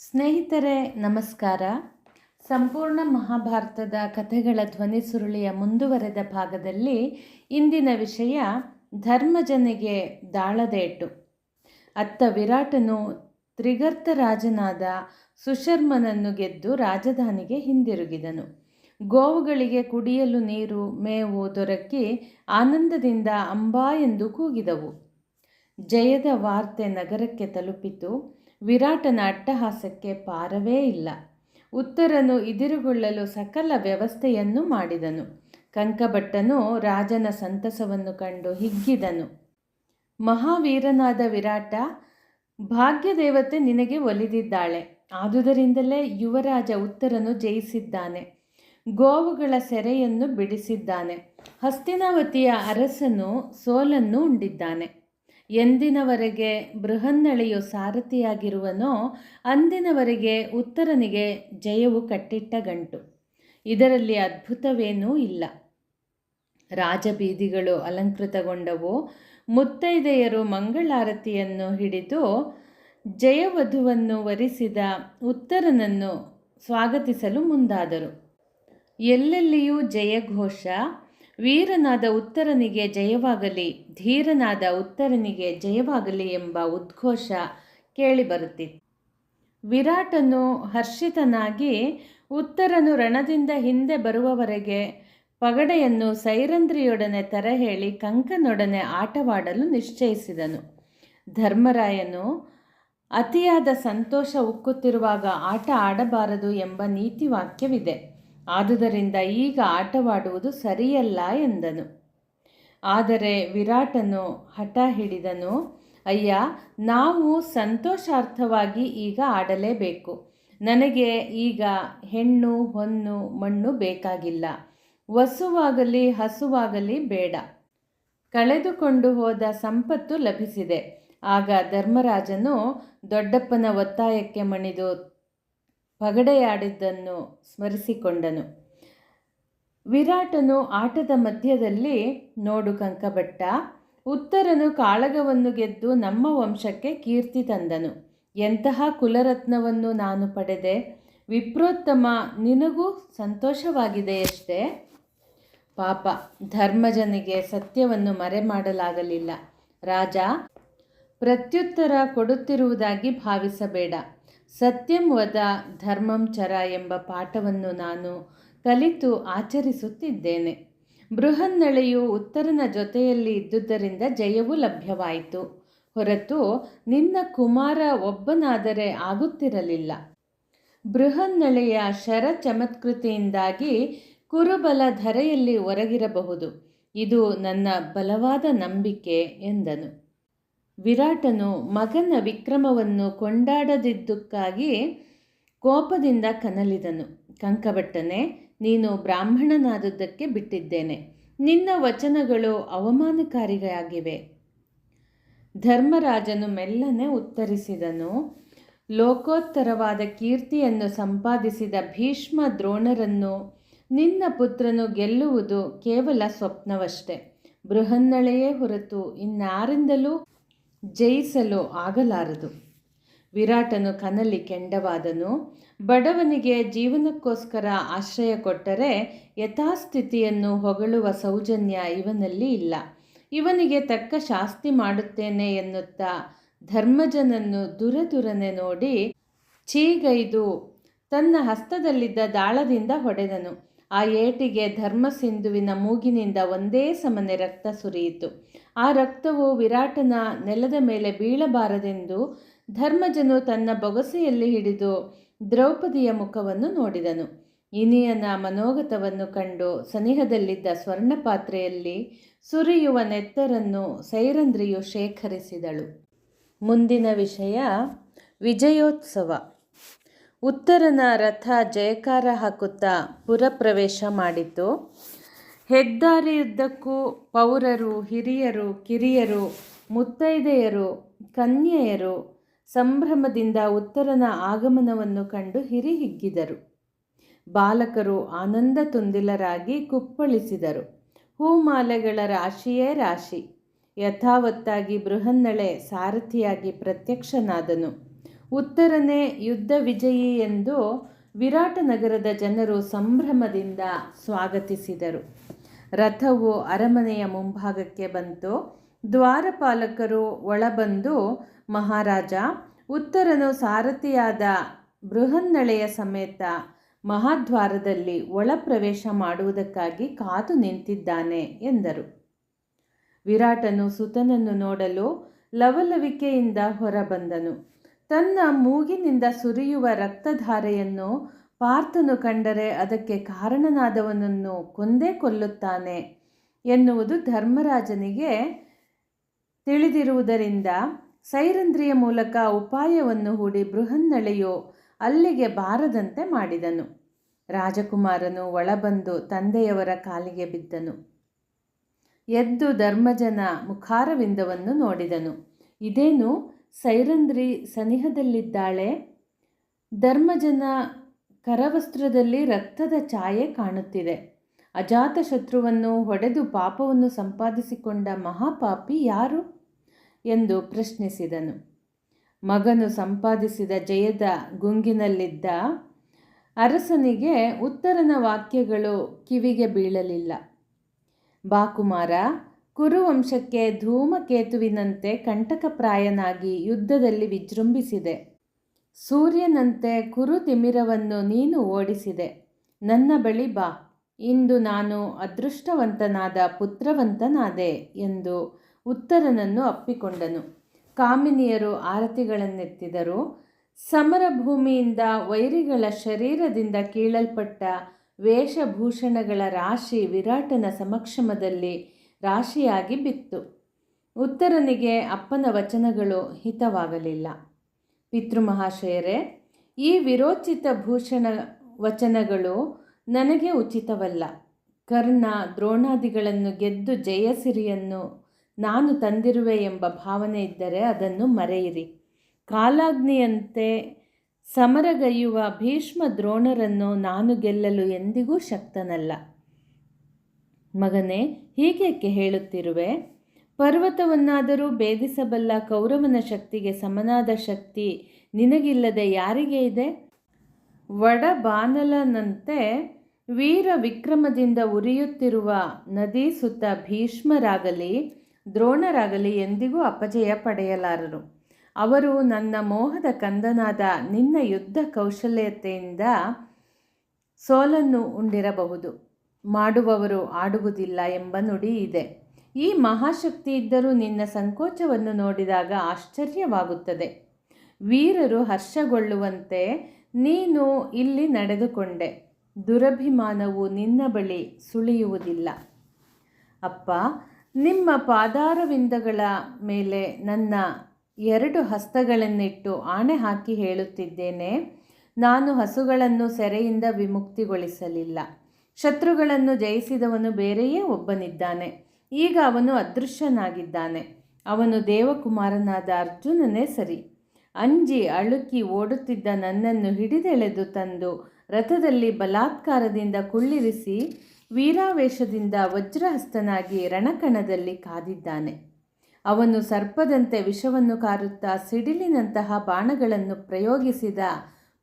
ಸ್ನೇಹಿತರೆ ನಮಸ್ಕಾರ. ಸಂಪೂರ್ಣ ಮಹಾಭಾರತದ ಕಥೆಗಳ ಧ್ವನಿ ಸುರುಳಿಯ ಮುಂದುವರೆದ ಭಾಗದಲ್ಲಿ ಇಂದಿನ ವಿಷಯ ಧರ್ಮಜನಿಗೆ ದಾಳದೇಟು. ಅತ್ತ ವಿರಾಟನು ತ್ರಿಗರ್ತ ರಾಜನಾದ ಸುಶರ್ಮನನ್ನು ಗೆದ್ದು ರಾಜಧಾನಿಗೆ ಹಿಂದಿರುಗಿದನು. ಗೋವುಗಳಿಗೆ ಕುಡಿಯಲು ನೀರು ಮೇವು ದೊರಕಿ ಆನಂದದಿಂದ ಅಂಬಾ ಎಂದು ಕೂಗಿದವು. ಜಯದ ವಾರ್ತೆ ನಗರಕ್ಕೆ ತಲುಪಿತು. ವಿರಾಟನ ಅಟ್ಟಹಾಸಕ್ಕೆ ಪಾರವೇ ಇಲ್ಲ. ಉತ್ತರನು ಇದಿರುಗೊಳ್ಳಲು ಸಕಲ ವ್ಯವಸ್ಥೆಯನ್ನು ಮಾಡಿದನು. ಕಂಕಭಟ್ಟನು ರಾಜನ ಸಂತಸವನ್ನು ಕಂಡು ಹಿಗ್ಗಿದನು. ಮಹಾವೀರನಾದ ವಿರಾಟ, ಭಾಗ್ಯದೇವತೆ ನಿನಗೆ ಒಲಿದಿದ್ದಾಳೆ. ಆದುದರಿಂದಲೇ ಯುವರಾಜ ಉತ್ತರನು ಜಯಿಸಿದ್ದಾನೆ. ಗೋವುಗಳ ಸೆರೆಯನ್ನು ಬಿಡಿಸಿದ್ದಾನೆ. ಹಸ್ತಿನಾವತಿಯ ಅರಸನು ಸೋಲನ್ನು ಉಂಡಿದ್ದಾನೆ. ಎಂದಿನವರೆಗೆ ಬೃಹನ್ನಳೆಯು ಸಾರಥಿಯಾಗಿರುವನೋ ಅಂದಿನವರೆಗೆ ಉತ್ತರನಿಗೆ ಜಯವು ಕಟ್ಟಿಟ್ಟ ಗಂಟು. ಇದರಲ್ಲಿ ಅದ್ಭುತವೇನೂ ಇಲ್ಲ. ರಾಜಬೀದಿಗಳು ಅಲಂಕೃತಗೊಂಡವು. ಮುತ್ತೈದೆಯರು ಮಂಗಳಾರತಿಯನ್ನು ಹಿಡಿದು ಜಯವಧುವನ್ನು ವರಿಸಿದ ಉತ್ತರನನ್ನು ಸ್ವಾಗತಿಸಲು ಮುಂದಾದರು. ಎಲ್ಲೆಲ್ಲಿಯೂ ಜಯಘೋಷ. ವೀರನಾದ ಉತ್ತರನಿಗೆ ಜಯವಾಗಲಿ, ಧೀರನಾದ ಉತ್ತರನಿಗೆ ಜಯವಾಗಲಿ ಎಂಬ ಉದ್ಘೋಷ ಕೇಳಿಬರುತ್ತಿತ್ತು. ವಿರಾಟನು ಹರ್ಷಿತನಾಗಿ ಉತ್ತರನು ರಣದಿಂದ ಹಿಂದೆ ಬರುವವರೆಗೆ ಪಗಡೆಯನ್ನು ಸೈರಂಧ್ರಿಯೊಡನೆ ತರಹೇಳಿ ಕಂಕನೊಡನೆ ಆಟವಾಡಲು ನಿಶ್ಚಯಿಸಿದನು. ಧರ್ಮರಾಯನು ಅತಿಯಾದ ಸಂತೋಷ ಉಕ್ಕುತ್ತಿರುವಾಗ ಆಟ ಆಡಬಾರದು ಎಂಬ ನೀತಿವಾಕ್ಯವಿದೆ. ಆದುದರಿಂದ ಈಗ ಆಟವಾಡುವುದು ಸರಿಯಲ್ಲ ಎಂದನು. ಆದರೆ ವಿರಾಟನು ಹಠ ಹಿಡಿದನು. ಅಯ್ಯ, ನಾವು ಸಂತೋಷಾರ್ಥವಾಗಿ ಈಗ ಆಡಲೇಬೇಕು. ನನಗೆ ಈಗ ಹೆಣ್ಣು ಹೊನ್ನು ಮಣ್ಣು ಬೇಕಾಗಿಲ್ಲ. ವಸುವಾಗಲಿ ಹಸುವಾಗಲಿ ಬೇಡ. ಕಳೆದುಕೊಂಡು ಹೋದ ಸಂಪತ್ತು ಲಭಿಸಿದೆ. ಆಗ ಧರ್ಮರಾಜನು ದೊಡ್ಡಪ್ಪನ ಒತ್ತಾಯಕ್ಕೆ ಮಣಿದು ಪಗಡೆಯಾಡಿದ್ದನ್ನು ಸ್ಮರಿಸಿಕೊಂಡನು. ವಿರಾಟನು ಆಟದ ಮಧ್ಯದಲ್ಲಿ, ನೋಡು ಕಂಕಭಟ್ಟ, ಉತ್ತರನು ಕಾಳಗವನ್ನು ಗೆದ್ದು ನಮ್ಮ ವಂಶಕ್ಕೆ ಕೀರ್ತಿ ತಂದನು. ಎಂತಹ ಕುಲರತ್ನವನ್ನು ನಾನು ಪಡೆದೆ. ವಿಪ್ರೋತ್ತಮ, ನಿನಗೂ ಸಂತೋಷವಾಗಿದೆಯಷ್ಟೇ? ಪಾಪ, ಧರ್ಮಜನಿಗೆ ಸತ್ಯವನ್ನು ಮರೆಮಾಡಲಾಗಲಿಲ್ಲ. ರಾಜ, ಪ್ರತ್ಯುತ್ತರ ಕೊಡುತ್ತಿರುವುದಾಗಿ ಭಾವಿಸಬೇಡ. ಸತ್ಯಂ ವದ ಧರ್ಮಂ ಚರ ಎಂಬ ಪಾಠವನ್ನು ನಾನು ಕಲಿತು ಆಚರಿಸುತ್ತಿದ್ದೇನೆ. ಬೃಹನ್ನಳೆಯು ಉತ್ತರನ ಜೊತೆಯಲ್ಲಿ ಇದ್ದುದರಿಂದ ಜಯವು ಲಭ್ಯವಾಯಿತು. ಹೊರತು ನಿನ್ನ ಕುಮಾರ ಒಬ್ಬನಾದರೆ ಆಗುತ್ತಿರಲಿಲ್ಲ. ಬೃಹನ್ನಳೆಯ ಶರ ಚಮತ್ಕೃತಿಯಿಂದಾಗಿ ಕುರುಬಲ ಧರೆಯಲ್ಲಿ ಹೊರಗಿರಬಹುದು. ಇದು ನನ್ನ ಬಲವಾದ ನಂಬಿಕೆ ಎಂದನು. ವಿರಾಟನು ಮಗನ ವಿಕ್ರಮವನ್ನು ಕೊಂಡಾಡದಿದ್ದಕ್ಕಾಗಿ ಕೋಪದಿಂದ ಕನಲಿದನು. ಕಂಕಭಟ್ಟನೆ, ನೀನು ಬ್ರಾಹ್ಮಣನಾದುದಕ್ಕೆ ಬಿಟ್ಟಿದ್ದೇನೆ. ನಿನ್ನ ವಚನಗಳು ಅವಮಾನಕಾರಿಯಾಗಿವೆ. ಧರ್ಮರಾಜನು ಮೆಲ್ಲನೆ ಉತ್ತರಿಸಿದನು. ಲೋಕೋತ್ತರವಾದ ಕೀರ್ತಿಯನ್ನು ಸಂಪಾದಿಸಿದ ಭೀಷ್ಮ ದ್ರೋಣರನ್ನು ನಿನ್ನ ಪುತ್ರನು ಗೆಲ್ಲುವುದು ಕೇವಲ ಸ್ವಪ್ನವಷ್ಟೇ. ಬೃಹನ್ನಳೆಯೇ ಹೊರತು ಇನ್ನಾರಿಂದಲೂ ಜಯಿಸಲು ಆಗಲಾರದು. ವಿರಾಟನು ಕನಲಿ ಕೆಂಡವಾದನು. ಬಡವನಿಗೆ ಜೀವನಕ್ಕೋಸ್ಕರ ಆಶ್ರಯ ಕೊಟ್ಟರೆ ಯಥಾಸ್ಥಿತಿಯನ್ನು ಹೊಗಳುವ ಸೌಜನ್ಯ ಇವನಲ್ಲಿ ಇಲ್ಲ. ಇವನಿಗೆ ತಕ್ಕ ಶಾಸ್ತಿ ಮಾಡುತ್ತೇನೆ ಎನ್ನುತ್ತಾ ಧರ್ಮಜನನ್ನು ದುರದುರನೆ ನೋಡಿ ಚೀಗೈದು ತನ್ನ ಹಸ್ತದಲ್ಲಿದ್ದ ದಾಳದಿಂದ ಹೊಡೆದನು. ಆ ಏಟಿಗೆ ಧರ್ಮಸಿಂಧುವಿನ ಮೂಗಿನಿಂದ ಒಂದೇ ಸಮನೆ ರಕ್ತ ಸುರಿಯಿತು. ಆ ರಕ್ತವು ವಿರಾಟನ ನೆಲದ ಮೇಲೆ ಬೀಳಬಾರದೆಂದು ಧರ್ಮಜನು ತನ್ನ ಬೊಗಸೆಯಲ್ಲಿ ಹಿಡಿದು ದ್ರೌಪದಿಯ ಮುಖವನ್ನು ನೋಡಿದನು. ಇನಿಯನ ಮನೋಗತವನ್ನು ಕಂಡು ಸನಿಹದಲ್ಲಿದ್ದ ಸ್ವರ್ಣಪಾತ್ರೆಯಲ್ಲಿ ಸುರಿಯುವ ನೆತ್ತರನ್ನು ಸೈರಂಧ್ರಿಯು ಶೇಖರಿಸಿದಳು. ಮುಂದಿನ ವಿಷಯ ವಿಜಯೋತ್ಸವ. ಉತ್ತರನ ರಥ ಜಯಕಾರ ಹಾಕುತ್ತಾ ಪುರಪ್ರವೇಶ ಮಾಡಿತು. ಹೆದ್ದಾರಿಯುದ್ದಕ್ಕೂ ಪೌರರು, ಹಿರಿಯರು, ಕಿರಿಯರು, ಮುತ್ತೈದೆಯರು, ಕನ್ಯೆಯರು ಸಂಭ್ರಮದಿಂದ ಉತ್ತರನ ಆಗಮನವನ್ನು ಕಂಡು ಹಿರಿಹಿಗ್ಗಿದರು. ಬಾಲಕರು ಆನಂದ ತುಂದಿಲರಾಗಿ ಕುಪ್ಪಳಿಸಿದರು. ಹೂಮಾಲೆಗಳ ರಾಶಿಯೇ ರಾಶಿ. ಯಥಾವತ್ತಾಗಿ ಬೃಹನ್ನಳೆ ಸಾರಥಿಯಾಗಿ ಪ್ರತ್ಯಕ್ಷನಾದನು. ಉತ್ತರನೇ ಯುದ್ಧ ವಿಜಯಿ ಎಂದು ವಿರಾಟ ನಗರದ ಜನರು ಸಂಭ್ರಮದಿಂದ ಸ್ವಾಗತಿಸಿದರು. ರಥವು ಅರಮನೆಯ ಮುಂಭಾಗಕ್ಕೆ ಬಂತು. ದ್ವಾರಪಾಲಕರು ಒಳಬಂದು, ಮಹಾರಾಜ, ಉತ್ತರನು ಸಾರಥಿಯಾದ ಬೃಹನ್ನಳೆಯ ಸಮೇತ ಮಹಾದ್ವಾರದಲ್ಲಿ ಒಳಪ್ರವೇಶ ಮಾಡುವುದಕ್ಕಾಗಿ ಕಾದು ನಿಂತಿದ್ದಾನೆ ಎಂದರು. ವಿರಾಟನು ಸುತನನ್ನು ನೋಡಲು ಲವಲವಿಕೆಯಿಂದ ಹೊರಬಂದನು. ತನ್ನ ಮೂಗಿನಿಂದ ಸುರಿಯುವ ರಕ್ತಧಾರೆಯನ್ನು ಪಾರ್ಥನು ಕಂಡರೆ ಅದಕ್ಕೆ ಕಾರಣನಾದವನನ್ನು ಕೊಂದೇ ಕೊಲ್ಲುತ್ತಾನೆ ಎನ್ನುವುದು ಧರ್ಮರಾಜನಿಗೆ ತಿಳಿದಿರುವುದರಿಂದ ಸೈರಂಧ್ರಿಯ ಮೂಲಕ ಉಪಾಯವನ್ನು ಹೂಡಿ ಬೃಹನ್ನಳೆಯು ಅಲ್ಲಿಗೆ ಬಾರದಂತೆ ಮಾಡಿದನು. ರಾಜಕುಮಾರನು ಒಳಬಂದು ತಂದೆಯವರ ಕಾಲಿಗೆ ಬಿದ್ದನು. ಎದ್ದು ಧರ್ಮಜನ ಮುಖಾರವಿಂದವನ್ನು ನೋಡಿದನು. ಇದೇನು, ಸೈರಂಧ್ರಿ ಸನಿಹದಲ್ಲಿದ್ದಾಳೆ? ಧರ್ಮಜನ ಕರವಸ್ತ್ರದಲ್ಲಿ ರಕ್ತದ ಛಾಯೆ ಕಾಣುತ್ತಿದೆ. ಅಜಾತಶತ್ರುವನ್ನು ಹೊಡೆದು ಪಾಪವನ್ನು ಸಂಪಾದಿಸಿಕೊಂಡ ಮಹಾಪಾಪಿ ಯಾರು ಎಂದು ಪ್ರಶ್ನಿಸಿದನು. ಮಗನು ಸಂಪಾದಿಸಿದ ಜಯದ ಗುಂಗಿನಲ್ಲಿದ್ದ ಅರಸನಿಗೆ ಉತ್ತರನ ವಾಕ್ಯಗಳು ಕಿವಿಗೆ ಬೀಳಲಿಲ್ಲ. ಬಾ ಕುಮಾರ, ಕುರುವಂಶಕ್ಕೆ ಧೂಮಕೇತುವಿನಂತೆ ಕಂಟಕಪ್ರಾಯನಾಗಿ ಯುದ್ಧದಲ್ಲಿ ವಿಜೃಂಭಿಸಿದೆ. ಸೂರ್ಯನಂತೆ ಕುರುತಿಮಿರವನ್ನು ನೀನು ಓಡಿಸಿದೆ. ನನ್ನ ಬಳಿ ಬಾ, ಇಂದು ನಾನು ಅದೃಷ್ಟವಂತನಾದ ಪುತ್ರವಂತನಾದೆ ಎಂದು ಉತ್ತರನನ್ನು ಅಪ್ಪಿಕೊಂಡನು. ಕಾಮಿನಿಯರು ಆರತಿಗಳನ್ನೆತ್ತಿದರು. ಸಮರಭೂಮಿಯಿಂದ ವೈರಿಗಳ ಶರೀರದಿಂದ ಕೀಳಲ್ಪಟ್ಟ ವೇಷಭೂಷಣಗಳ ರಾಶಿ ವಿರಾಟನ ಸಮಕ್ಷಮದಲ್ಲಿ ರಾಶಿಯಾಗಿ ಬಿತ್ತು. ಉತ್ತರನಿಗೆ ಅಪ್ಪನ ವಚನಗಳು ಹಿತವಾಗಲಿಲ್ಲ. ಪಿತೃಮಹಾಶಯರೇ, ಈ ವಿರೋಚಿತ ಭೂಷಣ ವಚನಗಳು ನನಗೆ ಉಚಿತವಲ್ಲ. ಕರ್ಣ, ದ್ರೋಣಾದಿಗಳನ್ನು ಗೆದ್ದು ಜಯಸಿರಿಯನ್ನು ನಾನು ತಂದಿರುವೆ ಎಂಬ ಭಾವನೆ ಇದ್ದರೆ ಅದನ್ನು ಮರೆಯಿರಿ. ಕಾಲಾಗ್ನಿಯಂತೆ ಸಮರಗೈಯುವ ಭೀಷ್ಮ ದ್ರೋಣರನ್ನು ನಾನು ಗೆಲ್ಲಲು ಎಂದಿಗೂ ಶಕ್ತನಲ್ಲ. ಮಗನೇ, ಹೀಗೇಕೆ ಹೇಳುತ್ತಿರುವೆ? ಪರ್ವತವನ್ನಾದರೂ ಭೇದಿಸಬಲ್ಲ ಕೌರವನ ಶಕ್ತಿಗೆ ಸಮನಾದ ಶಕ್ತಿ ನಿನಗಿಲ್ಲದೆ ಯಾರಿಗೆ ಇದೆ? ವಡಬಾನಲನಂತೆ ವೀರ ವಿಕ್ರಮದಿಂದ ಉರಿಯುತ್ತಿರುವ ನದಿ ಸುತ್ತ ಭೀಷ್ಮರಾಗಲಿ ದ್ರೋಣರಾಗಲಿ ಎಂದಿಗೂ ಅಪಜಯ ಪಡೆಯಲಾರರು. ಅವರು ನನ್ನ ಮೋಹದ ಕಂದನಾದ ನಿನ್ನ ಯುದ್ಧ ಕೌಶಲ್ಯತೆಯಿಂದ ಸೋಲನ್ನು ಉಂಡಿರಬಹುದು. ಮಾಡುವವರು ಆಡುವುದಿಲ್ಲ ಎಂಬ ನುಡಿ ಇದೆ. ಈ ಮಹಾಶಕ್ತಿ ಇದ್ದರೂ ನಿನ್ನ ಸಂಕೋಚವನ್ನು ನೋಡಿದಾಗ ಆಶ್ಚರ್ಯವಾಗುತ್ತದೆ. ವೀರರು ಹರ್ಷಗೊಳ್ಳುವಂತೆ ನೀನು ಇಲ್ಲಿ ನಡೆದುಕೊಂಡೆ. ದುರಭಿಮಾನವು ನಿನ್ನ ಬಳಿ ಸುಳಿಯುವುದಿಲ್ಲ. ಅಪ್ಪ, ನಿಮ್ಮ ಪಾದಾರವಿಂದಗಳ ಮೇಲೆ ನನ್ನ 2 ಹಸ್ತಗಳನ್ನಿಟ್ಟು ಆಣೆ ಹಾಕಿ ಹೇಳುತ್ತಿದ್ದೇನೆ, ನಾನು ಹಸುಗಳನ್ನು ಸೆರೆಯಿಂದ ವಿಮುಕ್ತಿಗೊಳಿಸಲಿಲ್ಲ. ಶತ್ರುಗಳನ್ನು ಜಯಿಸಿದವನು ಬೇರೆಯೇ ಒಬ್ಬನಿದ್ದಾನೆ. ಈಗ ಅವನು ಅದೃಶ್ಯನಾಗಿದ್ದಾನೆ. ಅವನು ದೇವಕುಮಾರನಾದ ಅರ್ಜುನನೇ ಸರಿ. ಅಂಜಿ ಅಳುಕಿ ಓಡುತ್ತಿದ್ದ ನನ್ನನ್ನು ಹಿಡಿದೆಳೆದು ತಂದು ರಥದಲ್ಲಿ ಬಲಾತ್ಕಾರದಿಂದ ಕುಳ್ಳಿರಿಸಿ ವೀರಾವೇಶದಿಂದ ವಜ್ರಹಸ್ತನಾಗಿ ರಣಕಣದಲ್ಲಿ ಕಾದಿದ್ದಾನೆ. ಅವನು ಸರ್ಪದಂತೆ ವಿಷವನ್ನು ಕಾರುತ್ತಾ ಸಿಡಿಲಿನಂತಹ ಬಾಣಗಳನ್ನು ಪ್ರಯೋಗಿಸಿದ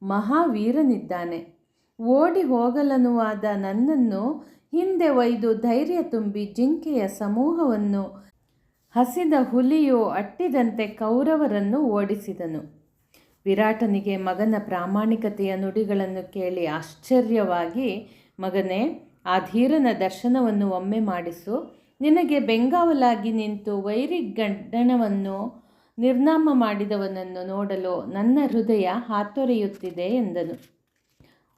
ಮಹಾವೀರನಿದ್ದಾನೆ. ಓಡಿ ಹೋಗಲನುವಾದ ನನ್ನನ್ನು ಹಿಂದೆ ಒಯ್ದು ಧೈರ್ಯ ತುಂಬಿ ಜಿಂಕೆಯ ಸಮೂಹವನ್ನು ಹಸಿದ ಹುಲಿಯು ಅಟ್ಟಿದಂತೆ ಕೌರವರನ್ನು ಓಡಿಸಿದನು. ವಿರಾಟನಿಗೆ ಮಗನ ಪ್ರಾಮಾಣಿಕತೆಯ ನುಡಿಗಳನ್ನು ಕೇಳಿ ಆಶ್ಚರ್ಯವಾಗಿ, ಮಗನೇ, ಆ ಧೀರನ ದರ್ಶನವನ್ನು ಒಮ್ಮೆ ಮಾಡಿಸು. ನಿನಗೆ ಬೆಂಗಾವಲಾಗಿ ನಿಂತು ವೈರಿಗಂಡಣವನ್ನು ನಿರ್ನಾಮ ಮಾಡಿದವನನ್ನು ನೋಡಲು ನನ್ನ ಹೃದಯ ಹಾತೊರೆಯುತ್ತಿದೆ ಎಂದನು.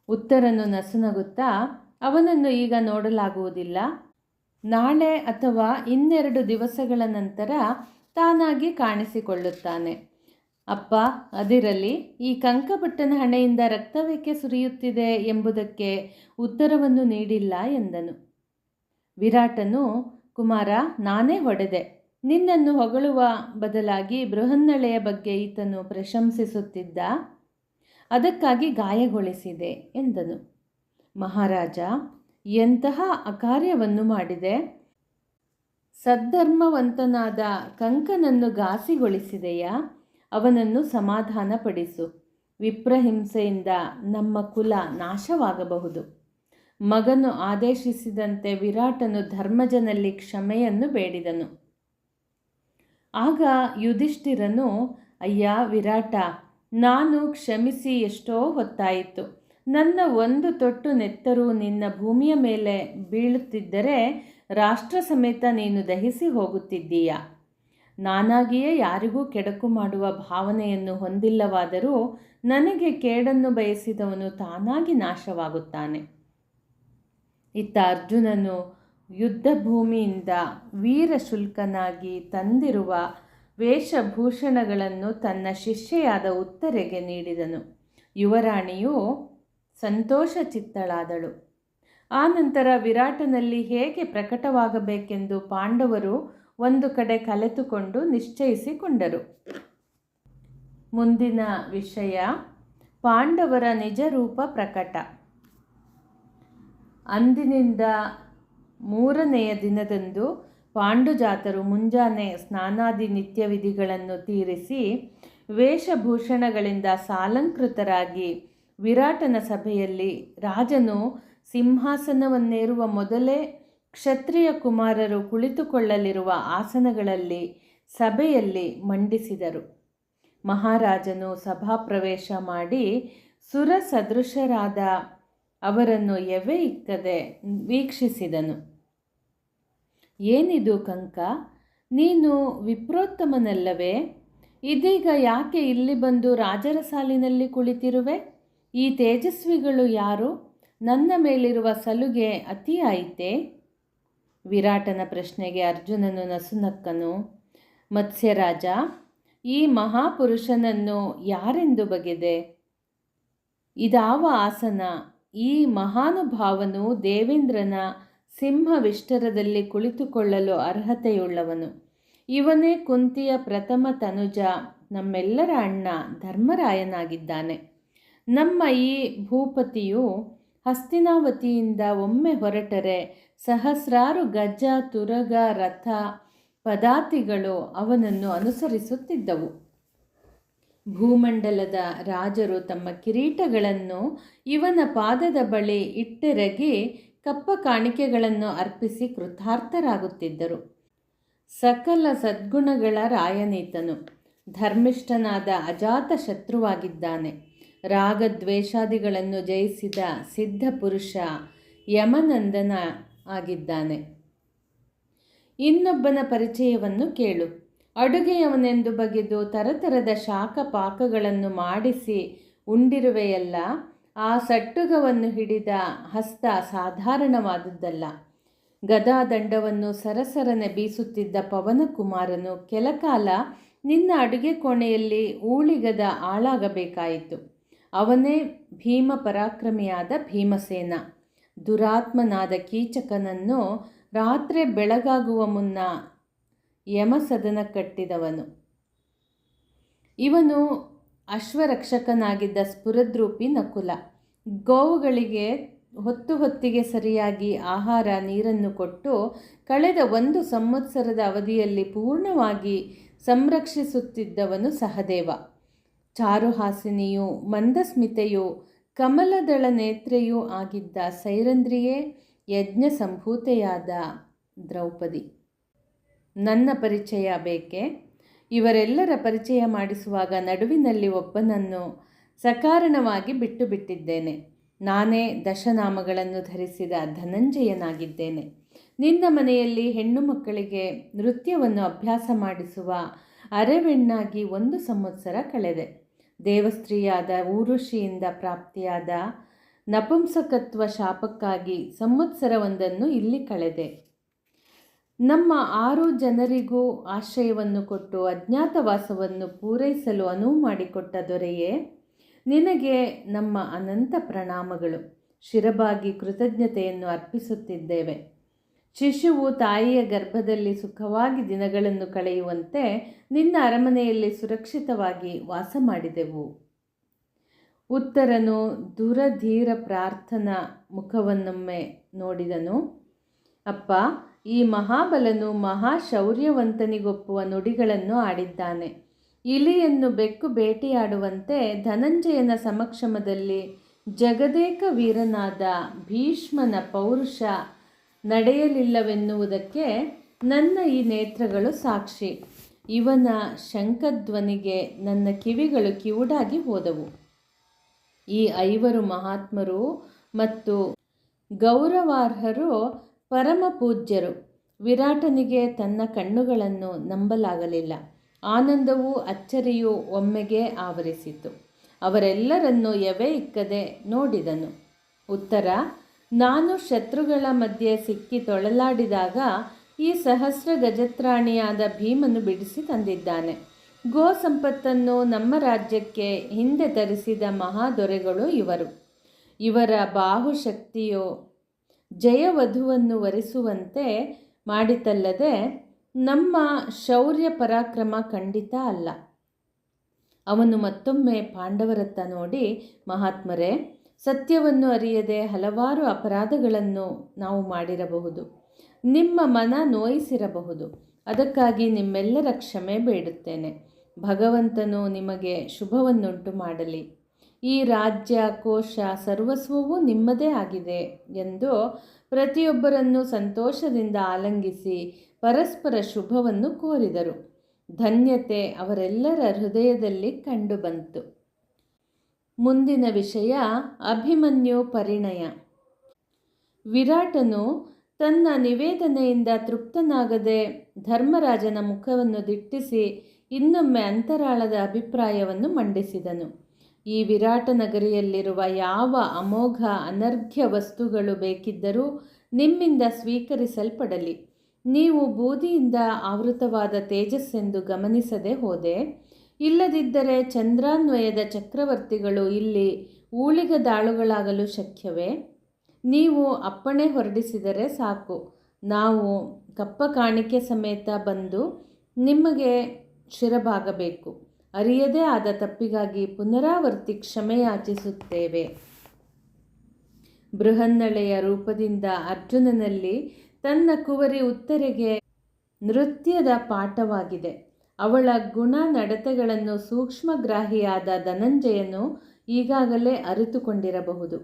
ಉತ್ತರನು ನಸುನಗುತ್ತಾ, ಅವನನ್ನು ಈಗ ನೋಡಲಾಗುವುದಿಲ್ಲ. ನಾಳೆ ಅಥವಾ 2 ದಿವಸಗಳ ನಂತರ ತಾನಾಗಿ ಕಾಣಿಸಿಕೊಳ್ಳುತ್ತಾನೆ. ಅಪ್ಪ, ಅದಿರಲಿ, ಈ ಕಂಕಪಟ್ಟನ ಹಣೆಯಿಂದ ರಕ್ತವೇಕೆ ಸುರಿಯುತ್ತಿದೆ ಎಂಬುದಕ್ಕೆ ಉತ್ತರವನ್ನು ನೀಡಿಲ್ಲ ಎಂದನು. ವಿರಾಟನು, ಕುಮಾರ, ನಾನೇ ಹೊಡೆದೆ. ನಿನ್ನನ್ನು ಹೊಗಳುವ ಬದಲಾಗಿ ಬೃಹನ್ನಳೆಯ ಬಗ್ಗೆ ಈತನು ಪ್ರಶಂಸಿಸುತ್ತಿದ್ದ. ಅದಕ್ಕಾಗಿ ಗಾಯಗೊಳಿಸಿದೆ ಎಂದನು. ಮಹಾರಾಜ, ಎಂತಹ ಅಕಾರ್ಯವನ್ನು ಮಾಡಿದೆ? ಸದ್ಧರ್ಮವಂತನಾದ ಕಂಕನನ್ನು ಘಾಸಿಗೊಳಿಸಿದೆಯಾ? ಅವನನ್ನು ಸಮಾಧಾನಪಡಿಸು. ವಿಪ್ರಹಿಂಸೆಯಿಂದ ನಮ್ಮ ಕುಲ ನಾಶವಾಗಬಹುದು. ಮಗನು ಆದೇಶಿಸಿದಂತೆ ವಿರಾಟನು ಧರ್ಮಜನಲ್ಲಿ ಕ್ಷಮೆಯನ್ನು ಬೇಡಿದನು. ಆಗ ಯುಧಿಷ್ಠಿರನು, ಅಯ್ಯ ವಿರಾಟ, ನಾನು ಕ್ಷಮಿಸಿ ಎಷ್ಟೋ ಹೊತ್ತಾಯಿತು. ನನ್ನ ಒಂದು ತೊಟ್ಟು ನೆತ್ತರೂ ನಿನ್ನ ಭೂಮಿಯ ಮೇಲೆ ಬೀಳುತ್ತಿದ್ದರೆ ರಾಷ್ಟ್ರ ಸಮೇತ ನೀನು ದಹಿಸಿ ಹೋಗುತ್ತಿದ್ದೀಯ. ನಾನಾಗಿಯೇ ಯಾರಿಗೂ ಕೆಡಕು ಮಾಡುವ ಭಾವನೆಯನ್ನು ಹೊಂದಿಲ್ಲವಾದರೂ ನನಗೆ ಕೇಡನ್ನು ಬಯಸಿದವನು ತಾನಾಗಿ ನಾಶವಾಗುತ್ತಾನೆ. ಇತ್ತ ಅರ್ಜುನನು ಯುದ್ಧ ಭೂಮಿಯಿಂದ ವೀರಶುಲ್ಕನಾಗಿ ತಂದಿರುವ ವೇಷಭೂಷಣಗಳನ್ನು ತನ್ನ ಶಿಷ್ಯೆಯಾದ ಉತ್ತರೆಗೆ ನೀಡಿದನು. ಯುವರಾಣಿಯು ಸಂತೋಷಚಿತ್ತಳಾದಳು. ಆನಂತರ ವಿರಾಟನಲ್ಲಿ ಹೇಗೆ ಪ್ರಕಟವಾಗಬೇಕೆಂದು ಪಾಂಡವರು ಒಂದು ಕಡೆ ಕಲೆತುಕೊಂಡು ನಿಶ್ಚಯಿಸಿಕೊಂಡರು. ಮುಂದಿನ ವಿಷಯ ಪಾಂಡವರ ನಿಜ ರೂಪ ಪ್ರಕಟ. ಅಂದಿನಿಂದ 3ನೆಯ ದಿನದಂದು ಪಾಂಡುಜಾತರು ಮುಂಜಾನೆ ಸ್ನಾನಾದಿ ನಿತ್ಯ ವಿಧಿಗಳನ್ನು ತೀರಿಸಿ ವೇಷಭೂಷಣಗಳಿಂದ ಸಾಲಂಕೃತರಾಗಿ ವಿರಾಟನ ಸಭೆಯಲ್ಲಿ ರಾಜನು ಸಿಂಹಾಸನವನ್ನೇರುವ ಮೊದಲೇ ಕ್ಷತ್ರಿಯ ಕುಮಾರರು ಕುಳಿತುಕೊಳ್ಳಲಿರುವ ಆಸನಗಳಲ್ಲಿ ಸಭೆಯಲ್ಲಿ ಮಂಡಿಸಿದರು. ಮಹಾರಾಜನು ಸಭಾಪ್ರವೇಶ ಮಾಡಿ ಸುರ ಸದೃಶರಾದ ಅವರನ್ನು ಎವೆ ಇಕ್ಕದೆ ವೀಕ್ಷಿಸಿದನು. ಏನಿದು ಕಂಕ, ನೀನು ವಿಪ್ರೋತ್ತಮನಲ್ಲವೇ? ಇದೀಗ ಯಾಕೆ ಇಲ್ಲಿ ಬಂದು ರಾಜರ ಸಾಲಿನಲ್ಲಿ ಕುಳಿತಿರುವೆ? ಈ ತೇಜಸ್ವಿಗಳು ಯಾರು? ನನ್ನ ಮೇಲಿರುವ ಸಲುಗೆ ಅತಿಯಾಯಿತೆ? ವಿರಾಟನ ಪ್ರಶ್ನೆಗೆ ಅರ್ಜುನನು ನಸುನಕ್ಕನು. ಮತ್ಸ್ಯರಾಜ, ಈ ಮಹಾಪುರುಷನನ್ನು ಯಾರೆಂದು ಬಗೆದೆ? ಇದಾವ ಆಸನ? ಈ ಮಹಾನುಭಾವನು ದೇವೇಂದ್ರನ ಸಿಂಹವಿಷ್ಟರದಲ್ಲಿ ಕುಳಿತುಕೊಳ್ಳಲು ಅರ್ಹತೆಯುಳ್ಳವನು. ಇವನೇ ಕುಂತಿಯ ಪ್ರಥಮ ತನುಜ, ನಮ್ಮೆಲ್ಲರ ಅಣ್ಣ ಧರ್ಮರಾಯನಾಗಿದ್ದಾನೆ. ನಮ್ಮ ಈ ಭೂಪತಿಯು ಹಸ್ತಿನಾವತಿಯಿಂದ ಒಮ್ಮೆ ಹೊರಟರೆ ಸಹಸ್ರಾರು ಗಜ, ತುರಗ, ರಥ, ಪದಾತಿಗಳು ಅವನನ್ನು ಅನುಸರಿಸುತ್ತಿದ್ದವು. ಭೂಮಂಡಲದ ರಾಜರು ತಮ್ಮ ಕಿರೀಟಗಳನ್ನು ಇವನ ಪಾದದ ಬಳಿ ಇಟ್ಟೆರಗಿ ಕಪ್ಪ ಕಾಣಿಕೆಗಳನ್ನು ಅರ್ಪಿಸಿ ಕೃತಾರ್ಥರಾಗುತ್ತಿದ್ದರು. ಸಕಲ ಸದ್ಗುಣಗಳ ರಾಯನೀತನು, ಧರ್ಮಿಷ್ಠನಾದ ಅಜಾತ ಶತ್ರುವಾಗಿದ್ದಾನೆ. ರಾಗದ್ವೇಷಾದಿಗಳನ್ನು ಜಯಿಸಿದ ಸಿದ್ಧ ಪುರುಷ ಯಮನಂದನ ಆಗಿದ್ದಾನೆ. ಇನ್ನೊಬ್ಬನ ಪರಿಚಯವನ್ನು ಕೇಳು. ಅಡುಗೆಯವನೆಂದು ಬಗೆದು ತರತರದ ಶಾಖ ಪಾಕಗಳನ್ನು ಮಾಡಿಸಿ ಉಂಡಿರುವೆಯಲ್ಲ, ಆ ಸಟ್ಟುಗವನ್ನು ಹಿಡಿದ ಹಸ್ತ ಸಾಧಾರಣವಾದುದಲ್ಲ. ಗದಾದಂಡವನ್ನು ಸರಸರನೆ ಬೀಸುತ್ತಿದ್ದ ಪವನಕುಮಾರನು ಕೆಲಕಾಲ ನಿನ್ನ ಅಡುಗೆ ಕೋಣೆಯಲ್ಲಿ ಊಳಿಗದ ಆಳಾಗಬೇಕಾಯಿತು. ಅವನೇ ಭೀಮ ಪರಾಕ್ರಮಿಯಾದ ಭೀಮಸೇನ. ದುರಾತ್ಮನಾದ ಕೀಚಕನನ್ನು ರಾತ್ರಿ ಬೆಳಗಾಗುವ ಮುನ್ನ ಯಮಸದನ ಕಟ್ಟಿದವನು. ಇವನು ಅಶ್ವರಕ್ಷಕನಾಗಿದ್ದ ಸ್ಫುರದ್ರೂಪಿ ನಕುಲ. ಗೋವುಗಳಿಗೆ ಹೊತ್ತಿಗೆ ಸರಿಯಾಗಿ ಆಹಾರ ನೀರನ್ನು ಕೊಟ್ಟು ಕಳೆದ 1 ಸಂವತ್ಸರದ ಅವಧಿಯಲ್ಲಿ ಪೂರ್ಣವಾಗಿ ಸಂರಕ್ಷಿಸುತ್ತಿದ್ದವನು ಸಹದೇವ. ಚಾರುಹಾಸಿನಿಯೂ ಮಂದಸ್ಮಿತೆಯೂ ಕಮಲದಳ ನೇತ್ರೆಯೂ ಆಗಿದ್ದ ಸೈರಂಧ್ರಿಯೇ ಯಜ್ಞ ಸಂಭೂತೆಯಾದ ದ್ರೌಪದಿ. ನನ್ನ ಪರಿಚಯ ಬೇಕೆ? ಇವರೆಲ್ಲರ ಪರಿಚಯ ಮಾಡಿಸುವಾಗ ನಡುವಿನಲ್ಲಿ ಒಬ್ಬನನ್ನು ಸಕಾರಣವಾಗಿ ಬಿಟ್ಟು ಬಿಟ್ಟಿದ್ದೇನೆ. ನಾನೇ ದಶನಾಮಗಳನ್ನು ಧರಿಸಿದ ಧನಂಜಯನಾಗಿದ್ದೇನೆ. ನಿನ್ನ ಮನೆಯಲ್ಲಿ ಹೆಣ್ಣು ಮಕ್ಕಳಿಗೆ ನೃತ್ಯವನ್ನು ಅಭ್ಯಾಸ ಮಾಡಿಸುವ ಅರೆವೆಣ್ಣಾಗಿ 1 ಸಂವತ್ಸರ ಕಳೆದೆ. ದೇವಸ್ತ್ರೀಯಾದ ಊರುಷಿಯಿಂದ ಪ್ರಾಪ್ತಿಯಾದ ನಪುಂಸಕತ್ವ ಶಾಪಕ್ಕಾಗಿ ಸಂವತ್ಸರವೊಂದನ್ನು ಇಲ್ಲಿ ಕಳೆದೆ. ನಮ್ಮ 6 ಜನರಿಗೂ ಆಶ್ರಯವನ್ನು ಕೊಟ್ಟು ಅಜ್ಞಾತವಾಸವನ್ನು ಪೂರೈಸಲು ಅನುವು ಮಾಡಿಕೊಟ್ಟ ದೊರೆಯೇ, ನಿನಗೆ ನಮ್ಮ ಅನಂತ ಪ್ರಣಾಮಗಳು. ಶಿರಬಾಗಿ ಕೃತಜ್ಞತೆಯನ್ನು ಅರ್ಪಿಸುತ್ತಿದ್ದೇವೆ. ಶಿಶುವು ತಾಯಿಯ ಗರ್ಭದಲ್ಲಿ ಸುಖವಾಗಿ ದಿನಗಳನ್ನು ಕಳೆಯುವಂತೆ ನಿನ್ನ ಅರಮನೆಯಲ್ಲಿ ಸುರಕ್ಷಿತವಾಗಿ ವಾಸ ಮಾಡಿದೆವು. ಉತ್ತರನು ದುರಧೀರ ಪ್ರಾರ್ಥನಾ ಮುಖವನ್ನೊಮ್ಮೆ ನೋಡಿದನು. ಅಪ್ಪ, ಈ ಮಹಾಬಲನು ಮಹಾಶೌರ್ಯವಂತನಿಗೊಪ್ಪುವ ನುಡಿಗಳನ್ನು ಆಡಿದ್ದಾನೆ. ಇಲಿಯನ್ನು ಬೆಕ್ಕು ಬೇಟೆಯಾಡುವಂತೆ ಧನಂಜಯನ ಸಮಕ್ಷಮದಲ್ಲಿ ಜಗದೇಕ ವೀರನಾದ ಭೀಷ್ಮನ ಪೌರುಷ ನಡೆಯಲಿಲ್ಲವೆನ್ನುವುದಕ್ಕೆ ನನ್ನ ಈ ನೇತ್ರಗಳು ಸಾಕ್ಷಿ. ಇವನ ಶಂಖಧ್ವನಿಗೆ ನನ್ನ ಕಿವಿಗಳು ಕಿವುಡಾಗಿ ಹೋದವು. ಈ 5 ಮಹಾತ್ಮರು ಮತ್ತು ಗೌರವಾರ್ಹರು ಪರಮ ಪೂಜ್ಯರು. ವಿರಾಟನಿಗೆ ತನ್ನ ಕಣ್ಣುಗಳನ್ನು ನಂಬಲಾಗಲಿಲ್ಲ. ಆನಂದವೂ ಅಚ್ಚರಿಯೂ ಒಮ್ಮೆಗೆ ಆವರಿಸಿತು. ಅವರೆಲ್ಲರನ್ನೂ ಎವೆ ಇಕ್ಕದೆ ನೋಡಿದನು. ಉತ್ತರ: ನಾನು ಶತ್ರುಗಳ ಮಧ್ಯೆ ಸಿಕ್ಕಿ ತೊಳಲಾಡಿದಾಗ ಈ ಸಹಸ್ರ ಗಜತ್ರಾಣಿಯಾದ ಭೀಮನು ಬಿಡಿಸಿ ತಂದಿದ್ದಾನೆ. ಗೋ ಸಂಪತ್ತನ್ನು ನಮ್ಮ ರಾಜ್ಯಕ್ಕೆ ಹಿಂದೆ ತರಿಸಿದ ಮಹಾದೊರೆಗಳು ಇವರು. ಇವರ ಬಾಹುಶಕ್ತಿಯು ಜಯವಧುವನ್ನು ವರಿಸುವಂತೆ ಮಾಡಿತಲ್ಲದೆ ನಮ್ಮ ಶೌರ್ಯ ಪರಾಕ್ರಮ ಖಂಡಿತ ಅಲ್ಲ. ಅವನು ಮತ್ತೊಮ್ಮೆ ಪಾಂಡವರತ್ತ ನೋಡಿ, ಮಹಾತ್ಮರೇ, ಸತ್ಯವನ್ನು ಅರಿಯದೆ ಹಲವಾರು ಅಪರಾಧಗಳನ್ನು ನಾವು ಮಾಡಿರಬಹುದು. ನಿಮ್ಮ ಮನ ನೋಯಿಸಿರಬಹುದು. ಅದಕ್ಕಾಗಿ ನಿಮ್ಮೆಲ್ಲರ ಕ್ಷಮೆ ಬೇಡುತ್ತೇನೆ. ಭಗವಂತನು ನಿಮಗೆ ಶುಭವನ್ನುಂಟು ಮಾಡಲಿ. ಈ ರಾಜ್ಯ, ಕೋಶ, ಸರ್ವಸ್ವವೂ ನಿಮ್ಮದೇ ಆಗಿದೆ ಎಂದು ಪ್ರತಿಯೊಬ್ಬರನ್ನು ಸಂತೋಷದಿಂದ ಆಲಿಂಗಿಸಿ ಪರಸ್ಪರ ಶುಭವನ್ನು ಕೋರಿದರು. ಧನ್ಯತೆ ಅವರೆಲ್ಲರ ಹೃದಯದಲ್ಲಿ ಕಂಡುಬಂತು. ಮುಂದಿನ ವಿಷಯ ಅಭಿಮನ್ಯು ಪರಿಣಯ. ವಿರಾಟನು ತನ್ನ ನಿವೇದನೆಯಿಂದ ತೃಪ್ತನಾಗದೆ ಧರ್ಮರಾಜನ ಮುಖವನ್ನು ದಿಟ್ಟಿಸಿ ಇನ್ನೊಮ್ಮೆ ಅಂತರಾಳದ ಅಭಿಪ್ರಾಯವನ್ನು ಮಂಡಿಸಿದನು. ಈ ವಿರಾಟ ನಗರಿಯಲ್ಲಿರುವ ಯಾವ ಅಮೋಘ ಅನರ್ಘ್ಯ ವಸ್ತುಗಳು ಬೇಕಿದ್ದರೂ ನಿಮ್ಮಿಂದ ಸ್ವೀಕರಿಸಲ್ಪಡಲಿ. ನೀವು ಬೂದಿಯಿಂದ ಆವೃತವಾದ ತೇಜಸ್ಸೆಂದು ಗಮನಿಸದೆ ಹೋದೆ. ಇಲ್ಲದಿದ್ದರೆ ಚಂದ್ರಾನ್ವಯದ ಚಕ್ರವರ್ತಿಗಳು ಇಲ್ಲಿ ಊಳಿಗದಾಳುಗಳಾಗಲು ಶಕ್ಯವೇ? ನೀವು ಅಪ್ಪಣೆ ಹೊರಡಿಸಿದರೆ ಸಾಕು, ನಾವು ಕಪ್ಪ ಕಾಣಿಕೆ ಸಮೇತ ಬಂದು ನಿಮಗೆ ಶಿರಬಾಗಬೇಕು. ಅರಿಯದೇ ಆದ ತಪ್ಪಿಗಾಗಿ ಪುನರಾವರ್ತಿ ಕ್ಷಮೆಯಾಚಿಸುತ್ತೇವೆ. ಬೃಹನ್ನಳೆಯ ರೂಪದಿಂದ ಅರ್ಜುನನಲ್ಲಿ ತನ್ನ ಕುವರಿ ಉತ್ತರೆಗೆ ನೃತ್ಯದ ಪಾಠವಾಗಿದೆ. ಅವಳ ಗುಣ ನಡತೆಗಳನ್ನು ಸೂಕ್ಷ್ಮಗ್ರಾಹಿಯಾದ ಧನಂಜಯನು ಈಗಾಗಲೇ ಅರಿತುಕೊಂಡಿರಬಹುದು.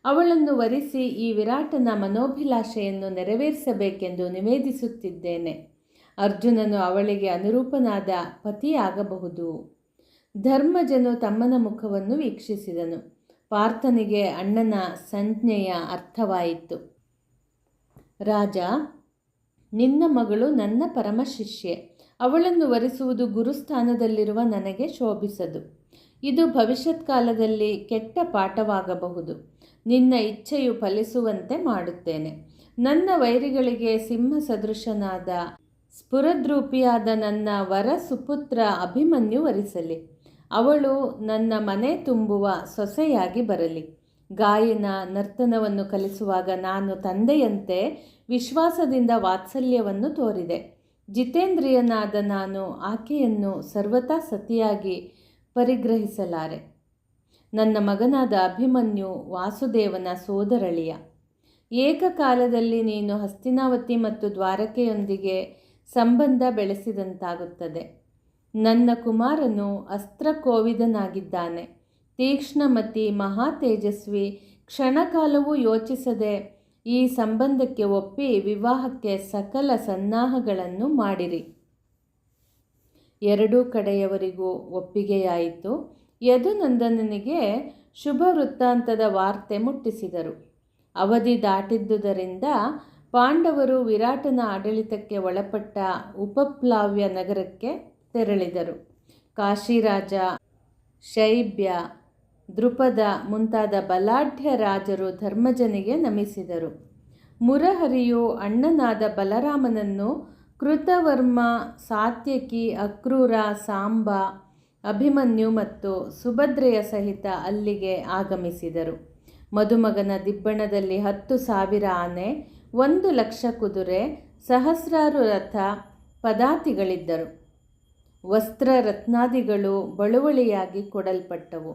ಅವಳನ್ನು ವರಿಸಿ ಈ ವಿರಾಟನ ಮನೋಭಿಲಾಷೆಯನ್ನು ನೆರವೇರಿಸಬೇಕೆಂದು ನಿವೇದಿಸುತ್ತಿದ್ದೇನೆ. ಅರ್ಜುನನು ಅವಳಿಗೆ ಅನುರೂಪನಾದ ಪತಿಯಾಗಬಹುದು. ಧರ್ಮಜನು ತಮ್ಮನ ಮುಖವನ್ನು ವೀಕ್ಷಿಸಿದನು. ಪಾರ್ಥನಿಗೆ ಅಣ್ಣನ ಸಂಜ್ಞೆಯ ಅರ್ಥವಾಯಿತು. ರಾಜ, ನಿನ್ನ ಮಗಳು ನನ್ನ ಪರಮ ಶಿಷ್ಯೆ. ಅವಳನ್ನು ವರಿಸುವುದು ಗುರುಸ್ಥಾನದಲ್ಲಿರುವ ನನಗೆ ಶೋಭಿಸದು. ಇದು ಭವಿಷ್ಯತ್ ಕಾಲದಲ್ಲಿ ಕೆಟ್ಟ ಪಾಠವಾಗಬಹುದು. ನಿನ್ನ ಇಚ್ಛೆಯು ಫಲಿಸುವಂತೆ ಮಾಡುತ್ತೇನೆ. ನನ್ನ ವೈರಿಗಳಿಗೆ ಸಿಂಹ ಸದೃಶನಾದ ಸ್ಫುರದ್ರೂಪಿಯಾದ ನನ್ನ ವರ ಸುಪುತ್ರ ಅಭಿಮನ್ಯು ವರಿಸಲಿ. ಅವಳು ನನ್ನ ಮನೆ ತುಂಬುವ ಸೊಸೆಯಾಗಿ ಬರಲಿ. ಗಾಯನ ನರ್ತನವನ್ನು ಕಲಿಸುವಾಗ ನಾನು ತಂದೆಯಂತೆ ವಿಶ್ವಾಸದಿಂದ ವಾತ್ಸಲ್ಯವನ್ನು ತೋರಿದೆ. ಜಿತೇಂದ್ರಿಯನಾದ ನಾನು ಆಕೆಯನ್ನು ಸರ್ವತಾ ಸತಿಯಾಗಿ ಪರಿಗ್ರಹಿಸಲಾರೆ. ನನ್ನ ಮಗನಾದ ಅಭಿಮನ್ಯು ವಾಸುದೇವನ ಸೋದರಳಿಯ. ಏಕಕಾಲದಲ್ಲಿ ನೀನು ಹಸ್ತಿನಾವತಿ ಮತ್ತು ದ್ವಾರಕೆಯೊಂದಿಗೆ ಸಂಬಂಧ ಬೆಳೆಸಿದಂತಾಗುತ್ತದೆ. ನನ್ನ ಕುಮಾರನು ಅಸ್ತ್ರಕೋವಿದನಾಗಿದ್ದಾನೆ. ತೀಕ್ಷ್ಣಮತಿ, ಮಹಾ ತೇಜಸ್ವಿ. ಕ್ಷಣಕಾಲವೂ ಯೋಚಿಸದೆ ಈ ಸಂಬಂಧಕ್ಕೆ ಒಪ್ಪಿ ವಿವಾಹಕ್ಕೆ ಸಕಲ ಸನ್ನಾಹಗಳನ್ನು ಮಾಡಿರಿ. ಎರಡೂ ಕಡೆಯವರಿಗೂ ಒಪ್ಪಿಗೆಯಾಯಿತು. ಯದುನಂದನನಿಗೆ ಶುಭ ವೃತ್ತಾಂತದ ವಾರ್ತೆ ಮುಟ್ಟಿಸಿದರು. ಅವಧಿ ದಾಟಿದ್ದುದರಿಂದ ಪಾಂಡವರು ವಿರಾಟನ ಆಡಳಿತಕ್ಕೆ ಒಳಪಟ್ಟ ಉಪಪ್ಲಾವ್ಯ ನಗರಕ್ಕೆ ತೆರಳಿದರು. ಕಾಶಿರಾಜ, ಶೈಬ್ಯ, ದೃಪದ ಮುಂತಾದ ಬಲಾಢ್ಯ ರಾಜರು ಧರ್ಮಜನಿಗೆ ನಮಿಸಿದರು. ಮುರಹರಿಯು ಅಣ್ಣನಾದ ಬಲರಾಮನನ್ನು ಕೃತವರ್ಮ, ಸಾತ್ಯಕಿ, ಅಕ್ರೂರ, ಸಾಂಬ, ಅಭಿಮನ್ಯು ಮತ್ತು ಸುಭದ್ರೆಯ ಸಹಿತ ಅಲ್ಲಿಗೆ ಆಗಮಿಸಿದರು. ಮದುಮಗನ ದಿಬ್ಬಣದಲ್ಲಿ 10,000 ಆನೆ, 1,00,000 ಕುದುರೆ, ಸಹಸ್ರಾರು ರಥ, ಪದಾತಿಗಳಿದ್ದರು. ವಸ್ತ್ರ ರತ್ನಾದಿಗಳು ಬಳುವಳಿಯಾಗಿ ಕೊಡಲ್ಪಟ್ಟವು.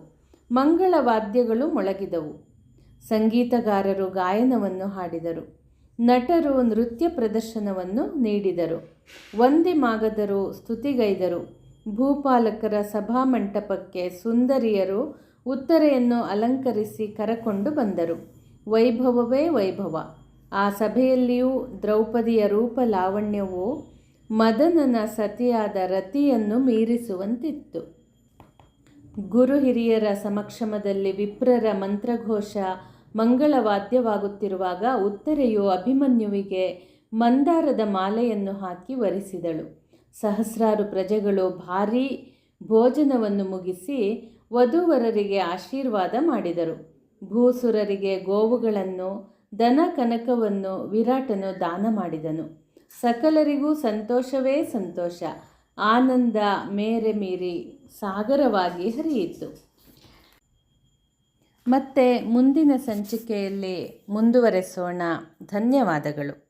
ಮಂಗಳವಾದ್ಯಗಳು ಮೊಳಗಿದವು. ಸಂಗೀತಗಾರರು ಗಾಯನವನ್ನು ಹಾಡಿದರು. ನಟರು ನೃತ್ಯ ಪ್ರದರ್ಶನವನ್ನು ನೀಡಿದರು. ವಂದಿಮಾಗದರು ಸ್ತುತಿಗೈದರು. ಭೂಪಾಲಕರ ಸಭಾಮಂಟಪಕ್ಕೆ ಸುಂದರಿಯರು ಉತ್ತರೆಯನ್ನು ಅಲಂಕರಿಸಿ ಕರಕೊಂಡು ಬಂದರು. ವೈಭವವೇ ವೈಭವ. ಆ ಸಭೆಯಲ್ಲಿಯೂ ದ್ರೌಪದಿಯ ರೂಪ ಲಾವಣ್ಯವು ಮದನನ ಸತಿಯಾದ ರತಿಯನ್ನು ಮೀರಿಸುವಂತಿತ್ತು. ಗುರು ಹಿರಿಯರ ಸಮಕ್ಷಮದಲ್ಲಿ ವಿಪ್ರರ ಮಂತ್ರಘೋಷ ಮಂಗಳವಾದ್ಯವಾಗುತ್ತಿರುವಾಗ ಉತ್ತರೆಯು ಅಭಿಮನ್ಯುವಿಗೆ ಮಂದಾರದ ಮಾಲೆಯನ್ನು ಹಾಕಿ ವರಿಸಿದಳು. ಸಹಸ್ರಾರು ಪ್ರಜೆಗಳು ಭಾರೀ ಭೋಜನವನ್ನು ಮುಗಿಸಿ ವಧೂವರರಿಗೆ ಆಶೀರ್ವಾದ ಮಾಡಿದರು. ಭೂಸುರರಿಗೆ ಗೋವುಗಳನ್ನು ದನ ಕನಕವನ್ನು ವಿರಾಟನು ದಾನ ಮಾಡಿದನು. ಸಕಲರಿಗೂ ಸಂತೋಷವೇ ಸಂತೋಷ. ಆನಂದ ಮೇರೆ ಮೀರಿ ಸಾಗರವಾಗಿ ಹರಿಯಿತು. ಮತ್ತೆ ಮುಂದಿನ ಸಂಚಿಕೆಯಲ್ಲಿ ಮುಂದುವರೆಸೋಣ. ಧನ್ಯವಾದಗಳು.